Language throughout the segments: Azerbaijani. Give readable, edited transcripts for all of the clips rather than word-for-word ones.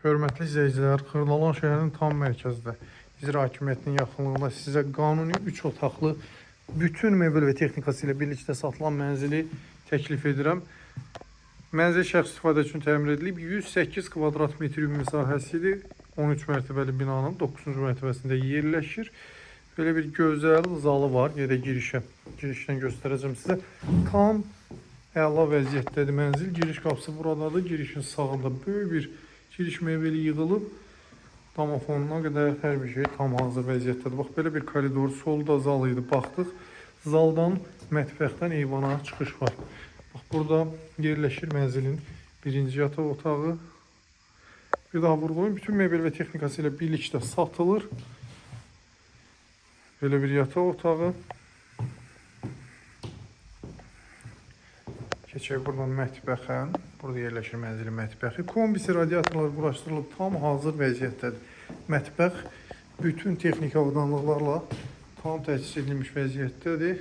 Hörmətli izləyicilər, Xırdalan şəhərinin tam mərkəzdə, İcra Hakimiyyətinin yaxınlığında sizə qanuni 3 otaqlı bütün mebel və texnikası ilə birlikdə satılan mənzili təklif edirəm. Mənzil şəxs istifadə üçün təmir edilib, 108 kvadrat metr ümumi sahəsidir. 13 mərtəbəli binanın 9-cu mərtəbəsində yerləşir. Belə bir gözəl zalı var, ya da girişdən göstərəcəm sizə. Tam əla vəziyyətdədir mənzil. Giriş qapısı buradadır. Girişin sağında böyük bir giriş mebeli yığılıb. Domofonuna qədər hər bir şey tam hazır vəziyyətdədir. Bax, belə bir koridor, solda zal idi, baxdıq. Zaldan, mətbəxdən eyvana çıxış var. Bax, burada yerləşir mənzilin birinci yataq otağı. Bir daha vurğulayım, bütün mebel və texnikası ilə birlikdə satılır. Belə bir yataq otağı. Keçək buradan mətbəxə. Burada yerləşir mənzilin mətbəxi. Kombisi radiatorlar quraşdırılıb, tam hazır vəziyyətdədir. Mətbəx bütün texniki avadanlıqlarla tam təchiz edilmiş vəziyyətdədir.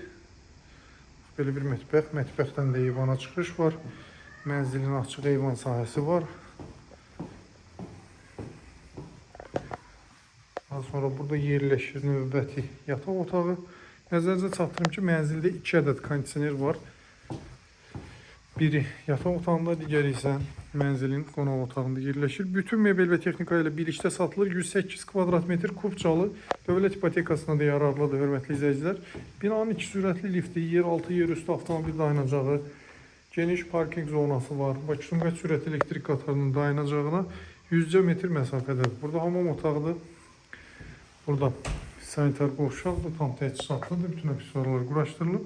Belə bir mətbəx. Mətbəxdən də eyvana çıxış var. Mənzilin açıq eyvan sahəsi var. Daha sonra burada yerləşir növbəti yataq otağı. Nəzərinizə çatdırım ki, mənzildə 2 ədəd kondisioner var. Biri yataq otağında, digəri isə mənzilin qonaq otağında yerləşir. Bütün mebel və texnika ilə birlikdə satılır. 108 kvadrat metr kubcalı dövlət ipotekasına da yararlıdır, hörmətli izləyicilər. Binanın 2 sürətli lifti, yer altı, yer üstü avtomobil dayanacağı, geniş parking zonası var. Bakı-Sumqayıt sürətli elektrik qatarının dayanacağına 100 metr məsafədə. Burada hamam otağıdır. Burada sanitar qovşaqdır, tam təchizatlıdır. Bütün aksesuarlar quraşdırılıb.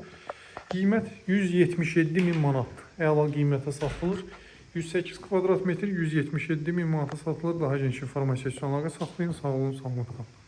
Qiymət 177.000 manatdır. Əla qiymətə satılır. 108 kvadrat metr 177.000 manata satılır. Daha geniş informasiya üçün əlaqə saxlayın. Sağ olun, salamat qalın.